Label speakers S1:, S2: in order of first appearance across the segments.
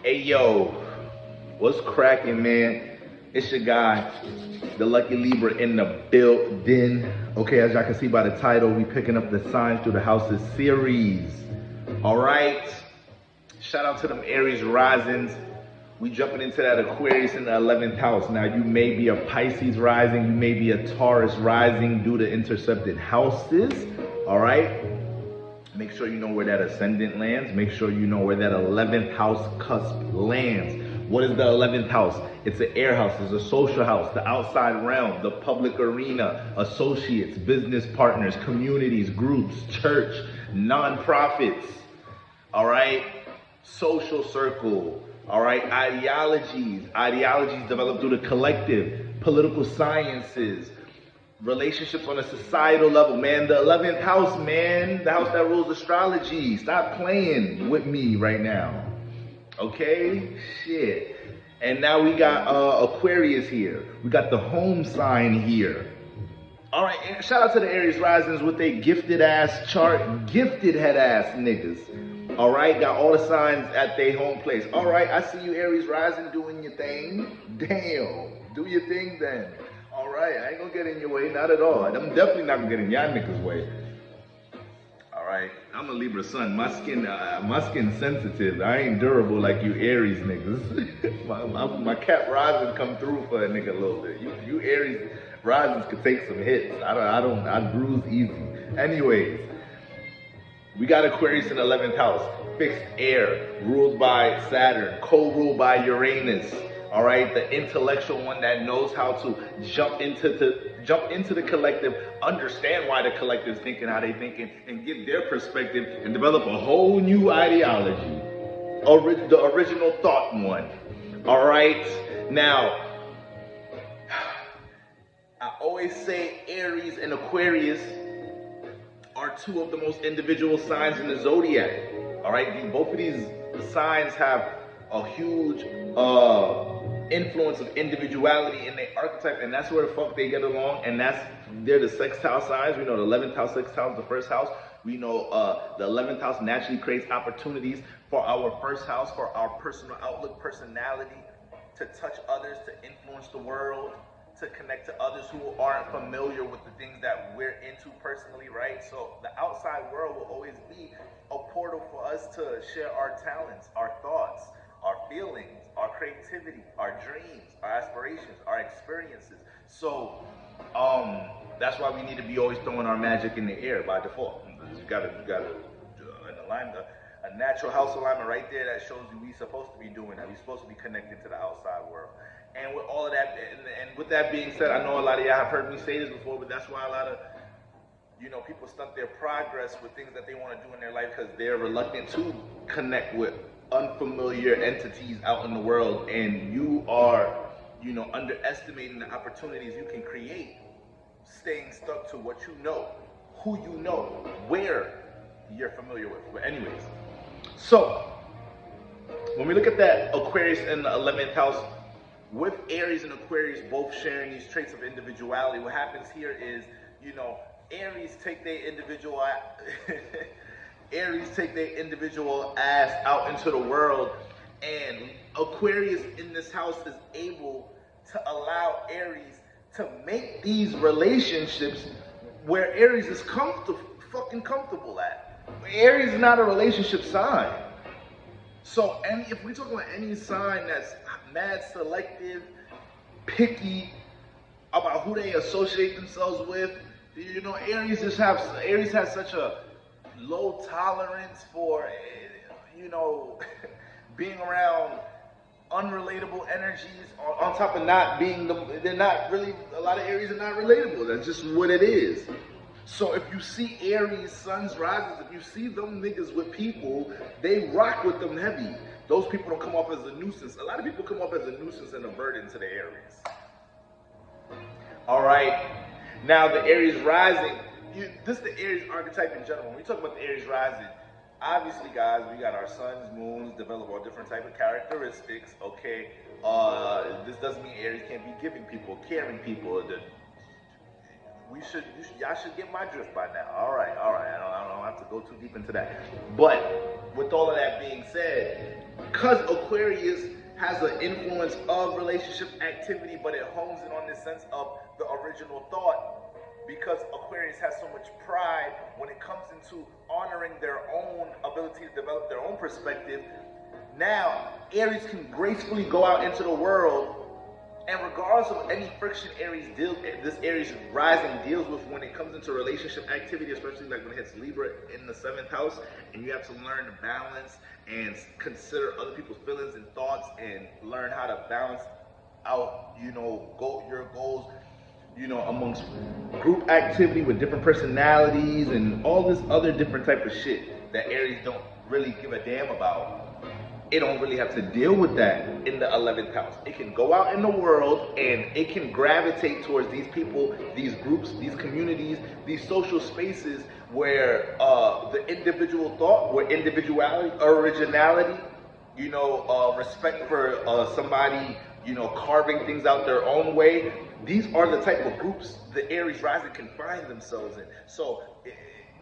S1: Hey yo, what's cracking, man? It's your guy, the Lucky Libra in the building. Okay, as y'all can see by the title, we picking up the signs through the houses series. All right, shout out to them Aries risings. We jumping into that Aquarius in the 11th house. Now you may be a Pisces rising, you may be a Taurus rising due to intercepted houses. All right. Make sure you know where that ascendant lands. Make sure you know where that 11th house cusp lands. What is the 11th house? It's an air house. It's a social house, the outside realm, the public arena, associates, business partners, communities, groups, church, non-profits, all right? Social circle, all right? Ideologies developed through the collective, political sciences, relationships on a societal level, man. The 11th house, man, the house that rules astrology. Stop playing with me right now, okay? Shit. And now we got Aquarius here. We got the home sign here. All right, and shout out to the Aries risings with a gifted ass chart, gifted head ass niggas. All right, got all the signs at their home place. All right, I see you Aries rising doing your thing. Damn, do your thing then. All right, I ain't gonna get in your way, not at all. I'm definitely not gonna get in y'all niggas' way. All right, I'm a Libra sun. My skin's sensitive. I ain't durable like you Aries niggas. my cat rising come through for a nigga a little bit. You Aries risings could take some hits. I bruise easy. Anyways, we got Aquarius in the 11th house, fixed air, ruled by Saturn, co-ruled by Uranus. All right, the intellectual one that knows how to jump into the collective, understand why the collective is thinking how they thinking, and get their perspective and develop a whole new ideology, the original thought one. All right, now I always say Aries and Aquarius are two of the most individual signs in the zodiac. All right, both of these signs have a huge influence of individuality in their archetype, and that's where the fuck they get along, and they're the sextile signs. We know the 11th house sextile is the first house. We know the 11th house naturally creates opportunities for our first house, for our personal outlook, personality, to touch others, to influence the world, to connect to others who aren't familiar with the things that we're into personally, right? So the outside world will always be a portal for us to share our talents, our thoughts, our feelings, our creativity, our dreams, our aspirations, our experiences. So that's why we need to be always throwing our magic in the air by default. You gotta an alignment, a natural house alignment right there that shows you we're supposed to be doing that. We're supposed to be connected to the outside world. And with all of that, and with that being said, I know a lot of y'all have heard me say this before, but that's why a lot of people stunt their progress with things that they want to do in their life because they're reluctant to connect with unfamiliar entities out in the world, and you are, underestimating the opportunities you can create, staying stuck to what you know, who you know, where you're familiar with. But anyways, so when we look at that Aquarius in the 11th house, with Aries and Aquarius both sharing these traits of individuality, what happens here is, Aries take their individual Aries take their individual ass out into the world, and Aquarius in this house is able to allow Aries to make these relationships where Aries is fucking comfortable at. Aries is not a relationship sign. So if we talk about any sign that's mad selective, picky about who they associate themselves with, Aries has such a low tolerance for, being around unrelatable energies, on top of not being they're not really, a lot of Aries are not relatable. That's just what it is. So if you see Aries suns rises, if you see them niggas with people, they rock with them heavy. Those people don't come off as a nuisance. A lot of people come off as a nuisance and a burden to the Aries. All right. Now the Aries rising, this is the Aries archetype in general. When we talk about the Aries rising, obviously, guys, we got our suns, moons, develop all different type of characteristics. Okay, this doesn't mean Aries can't be giving people, caring people. Y'all should get my drift by now. All right. I don't have to go too deep into that. But with all of that being said, because Aquarius has an influence of relationship activity, but it hones in on this sense of the original thought, because Aquarius has so much pride when it comes into honoring their own ability to develop their own perspective. Now, Aries can gracefully go out into the world, and regardless of any friction this Aries rising deals with when it comes into relationship activity, especially like when it hits Libra in the 7th house, and you have to learn to balance and consider other people's feelings and thoughts and learn how to balance out, you know, your goals, you know, amongst group activity with different personalities and all this other different type of shit that Aries don't really give a damn about. It don't really have to deal with that in the 11th house. It can go out in the world and it can gravitate towards these people, these groups, these communities, these social spaces where the individual thought, where individuality, originality, you know, respect for somebody, you know, carving things out their own way. These are the type of groups the Aries rising can find themselves in. So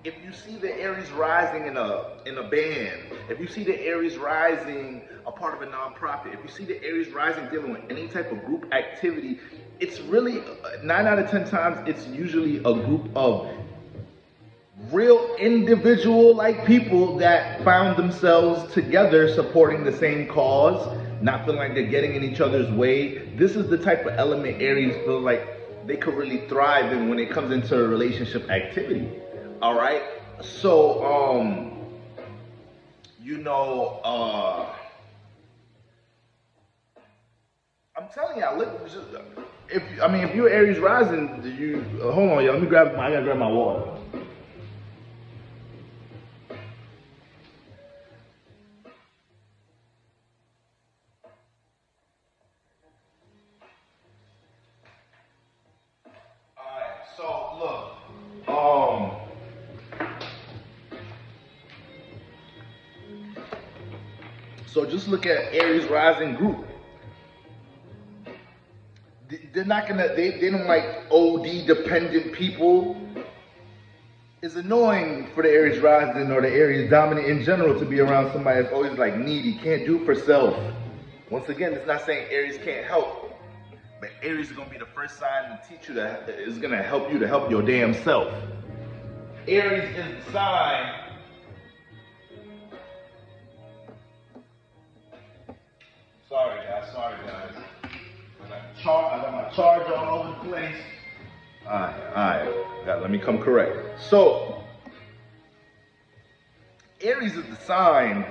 S1: if you see the Aries rising in a band, if you see the Aries rising a part of a nonprofit, if you see the Aries rising dealing with any type of group activity, it's really 9 out of 10 times it's usually a group of real individual like people that found themselves together supporting the same cause, not feeling like they're getting in each other's way. This is the type of element Aries feel like they could really thrive in when it comes into a relationship activity. All right, so you know, I'm telling y'all, look, if you're Aries rising, hold on, y'all. Let me I gotta grab my water. All right, so look, so just look at Aries rising group. They're not gonna, they don't like OD dependent people. It's annoying for the Aries rising or the Aries dominant in general to be around somebody that's always like needy, can't do for self. Once again, it's not saying Aries can't help, but Aries is gonna be the first sign to teach you that is gonna help you to help your damn self. Aries is the sign. Sorry guys. I got my charger all over the place. All right. Let me come correct. So, Aries is the sign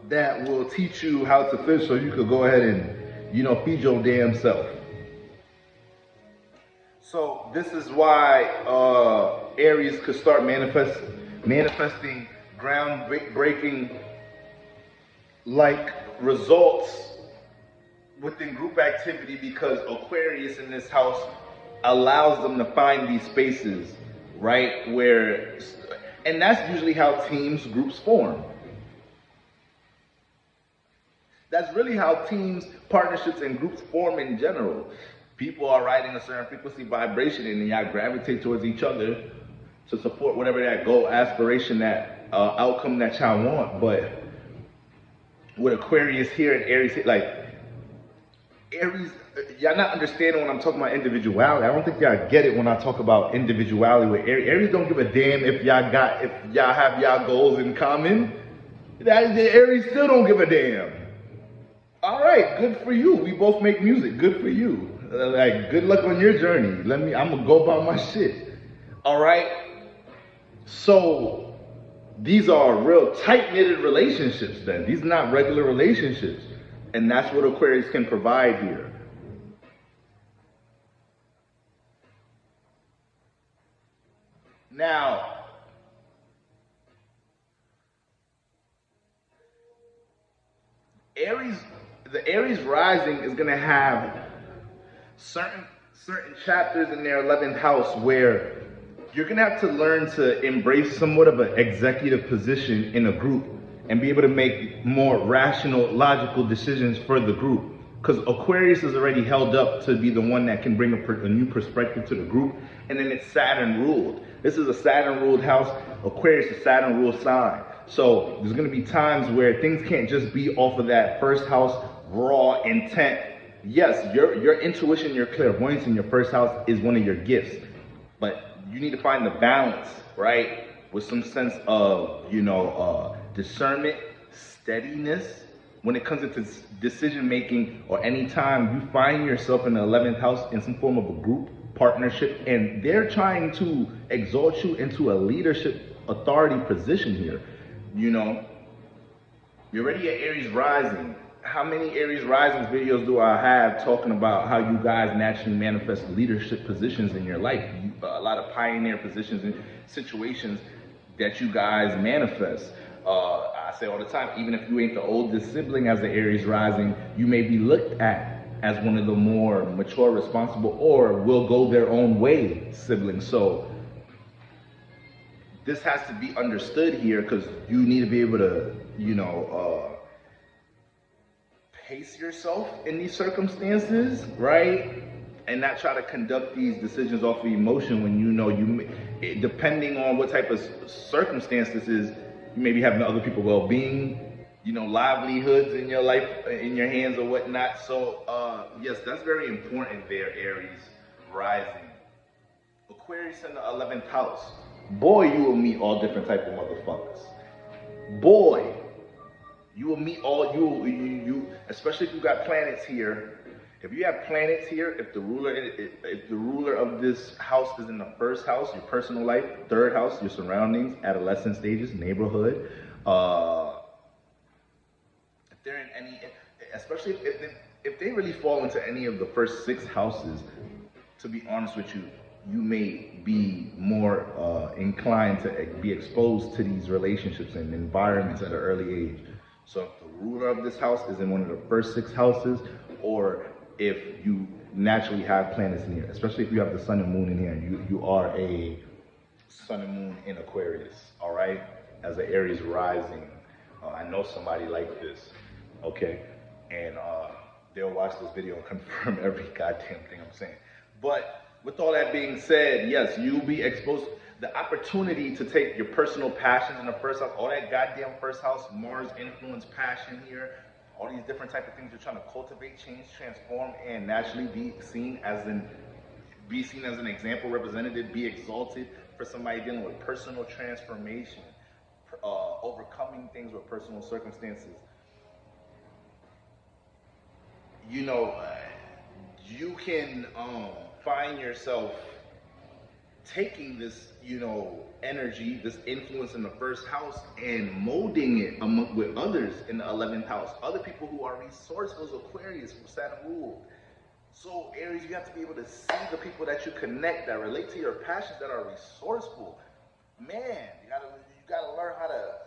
S1: that will teach you how to fish so you could go ahead and, you know, feed your damn self. So, this is why Aries could start manifesting groundbreaking like results within group activity, because Aquarius in this house allows them to find these spaces, right? And that's usually how teams, groups form. That's really how teams, partnerships, and groups form in general. People are riding a certain frequency vibration and y'all gravitate towards each other to support whatever that goal, aspiration, that outcome that y'all want. But with Aquarius here and Aries here, like, Aries, y'all not understanding when I'm talking about individuality. I don't think y'all get it when I talk about individuality with Aries. Aries don't give a damn if y'all have y'all goals in common. Aries still don't give a damn. All right, good for you. We both make music. Good for you. Like, good luck on your journey. I'm gonna go about my shit. All right. So these are real tight-knitted relationships. Then these are not regular relationships. And that's what Aquarius can provide here. Now, the Aries rising is going to have certain chapters in their 11th house where you're going to have to learn to embrace somewhat of an executive position in a group and be able to make more rational, logical decisions for the group. Because Aquarius is already held up to be the one that can bring a new perspective to the group, and then it's Saturn ruled. This is a Saturn ruled house. Aquarius is Saturn ruled sign. So there's going to be times where things can't just be off of that first house raw intent. Yes, your intuition, your clairvoyance in your first house is one of your gifts, but you need to find the balance, right? With some sense of, discernment, steadiness when it comes into decision making, or anytime you find yourself in the 11th house in some form of a group partnership and they're trying to exalt you into a leadership authority position here. You're already at Aries rising. How many Aries rising videos do I have talking about how you guys naturally manifest leadership positions in your life? A lot of pioneer positions and situations that you guys manifest. I say all the time, even if you ain't the oldest sibling as the Aries rising, you may be looked at as one of the more mature, responsible, or will go their own way siblings. So this has to be understood here, because you need to be able to, pace yourself in these circumstances, right? And not try to conduct these decisions off of emotion when depending on what type of circumstance this is, you may be having other people's well-being, livelihoods in your life, in your hands or whatnot. So, yes, that's very important there, Aries rising. Aquarius in the 11th house. Boy, you will meet all different type of motherfuckers. Boy, you will meet all, you especially if you got planets here. If you have planets here, if the ruler of this house is in the first house, your personal life, third house, your surroundings, adolescent stages, neighborhood, if they're in any, especially if they really fall into any of the first 6 houses, to be honest with you, you may be more inclined to be exposed to these relationships and environments at an early age. So if the ruler of this house is in one of the first 6 houses, or if you naturally have planets in here, especially if you have the sun and moon in here, and you are a sun and moon in Aquarius, all right? As an Aries rising, I know somebody like this, okay? And they'll watch this video and confirm every goddamn thing I'm saying. But with all that being said, yes, you'll be exposed. The opportunity to take your personal passions in the first house, all that goddamn first house, Mars influence passion here, all these different type of things you're trying to cultivate, change, transform, and naturally be seen as an example, representative, be exalted for somebody dealing with personal transformation, overcoming things with personal circumstances. You can find yourself taking this, energy, this influence in the first house, and molding it with others in the 11th house. Other people who are resourceful, Aquarius, who Saturn ruled. So Aries, you have to be able to see the people that you connect, that relate to your passions, that are resourceful. Man, you gotta learn how to,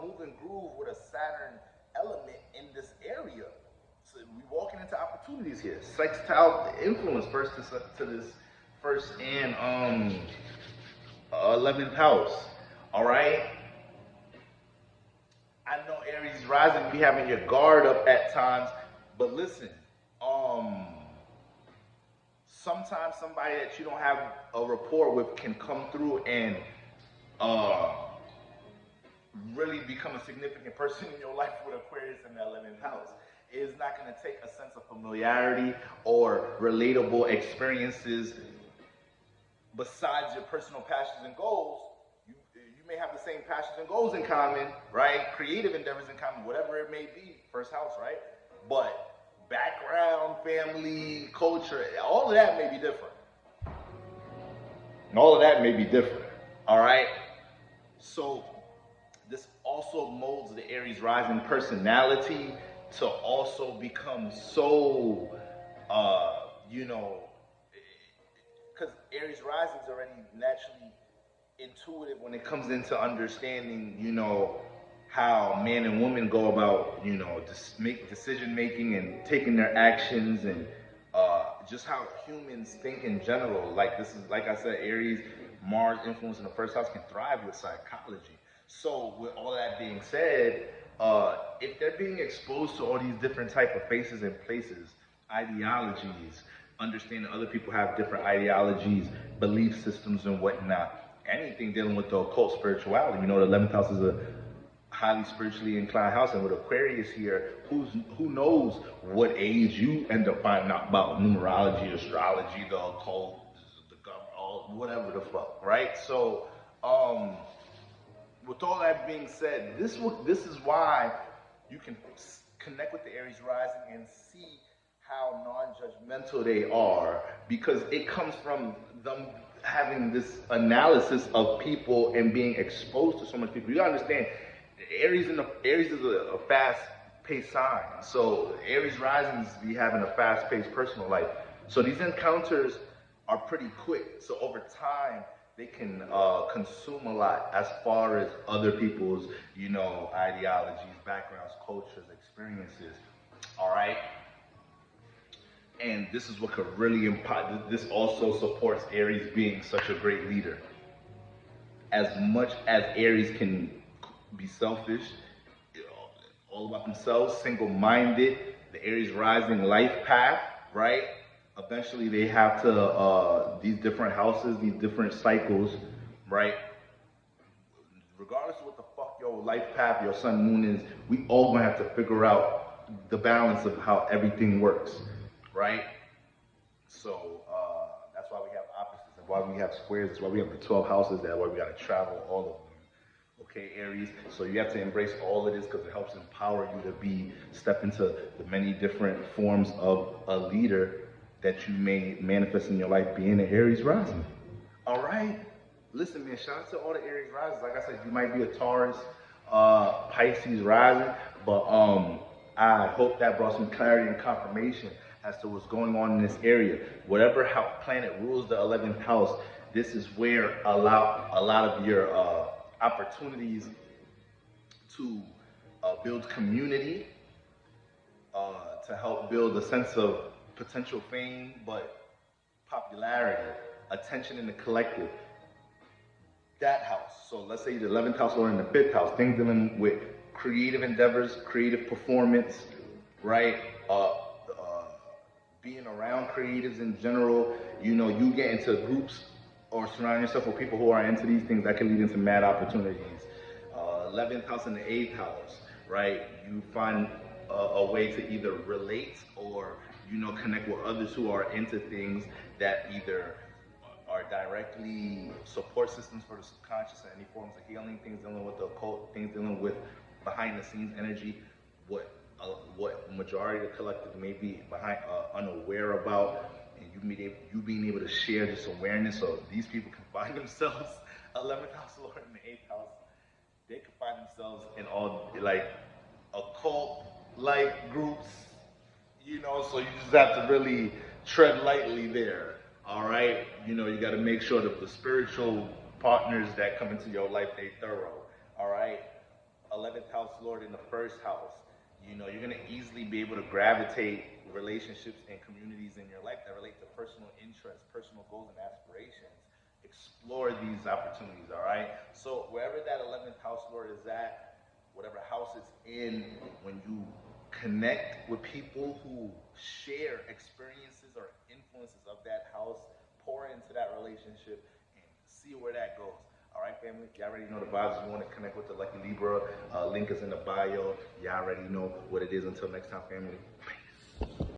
S1: move and groove with a Saturn element in this area. So we're walking into opportunities here. Sextile influence first to this first and 11th house. All right. I know Aries rising be having your guard up at times, but listen. Sometimes somebody that you don't have a rapport with can come through and really become a significant person in your life with Aquarius in the 11th house. It is not going to take a sense of familiarity or relatable experiences besides your personal passions and goals. You may have the same passions and goals in common, right? Creative endeavors in common, whatever it may be, first house, right? But background, family, culture, all of that may be different. All right? So this also molds the Aries rising personality to also become so, because Aries rising is already naturally intuitive when it comes into understanding, how man and woman go about, make decision making and taking their actions, and just how humans think in general. Like I said, Aries, Mars influence in the first house can thrive with psychology. So with all that being said, if they're being exposed to all these different type of faces and places, ideologies, understanding other people have different ideologies, belief systems and whatnot, anything dealing with the occult spirituality, the 11th house is a highly spiritually inclined house, and with Aquarius here, who knows what age you end up finding out about numerology, astrology, the occult, the government, whatever the fuck, right? So, with all that being said, this is why you can connect with the Aries rising and see how non-judgmental they are, because it comes from them having this analysis of people and being exposed to so much people. You gotta understand, Aries is a fast-paced sign. So Aries risings be having a fast-paced personal life. So these encounters are pretty quick. So over time, they can consume a lot as far as other people's, ideologies, backgrounds, cultures, experiences. All right. And this is what could really impact. This also supports Aries being such a great leader. As much as Aries can be selfish, all about themselves, single-minded, the Aries rising life path, right? Eventually they have to, these different houses, these different cycles, right? Regardless of what the fuck your life path, your sun, moon is, we all gonna have to figure out the balance of how everything works, right? So that's why we have opposites, and why we have squares, that's why we have the 12 houses, that's why we gotta travel all of them. Okay, Aries, so you have to embrace all of this because it helps empower you to step into the many different forms of a leader that you may manifest in your life being an Aries rising. All right. Listen, man, shout out to all the Aries risers. Like I said, you might be a Taurus, Pisces rising, but I hope that brought some clarity and confirmation as to what's going on in this area. Whatever planet rules the 11th house, this is where a lot of your opportunities to build community, to help build a sense of potential fame, but popularity, attention in the collective. That house. So let's say the 11th house or in the 5th house, things dealing with creative endeavors, creative performance, right? Being around creatives in general, you get into groups or surround yourself with people who are into these things, that can lead into mad opportunities. 11th house and the 8th house, right? You find a way to either relate or, connect with others who are into things that either are directly support systems for the subconscious and any forms of healing, things dealing with the occult, things dealing with behind the scenes energy, what majority of the collective may be unaware about, and you being able to share this awareness, so these people can find themselves 11th house Lord in the 8th house. They can find themselves in all like occult like groups, so you just have to really tread lightly there. All right, you got to make sure that the spiritual partners that come into your life, they thorough. All right, 11th house Lord in the 1st house. You're gonna easily be able to gravitate relationships and communities in your life that relate to personal interests, personal goals, and aspirations. Explore these opportunities. All right. So wherever that 11th house Lord is at, whatever house it's in, when you connect with people who share experiences or influences of that house, pour into that relationship and see where that goes. All right, family, y'all already know the vibes. If you want to connect with the Lucky Libra, link is in the bio. Y'all already know what it is. Until next time, family.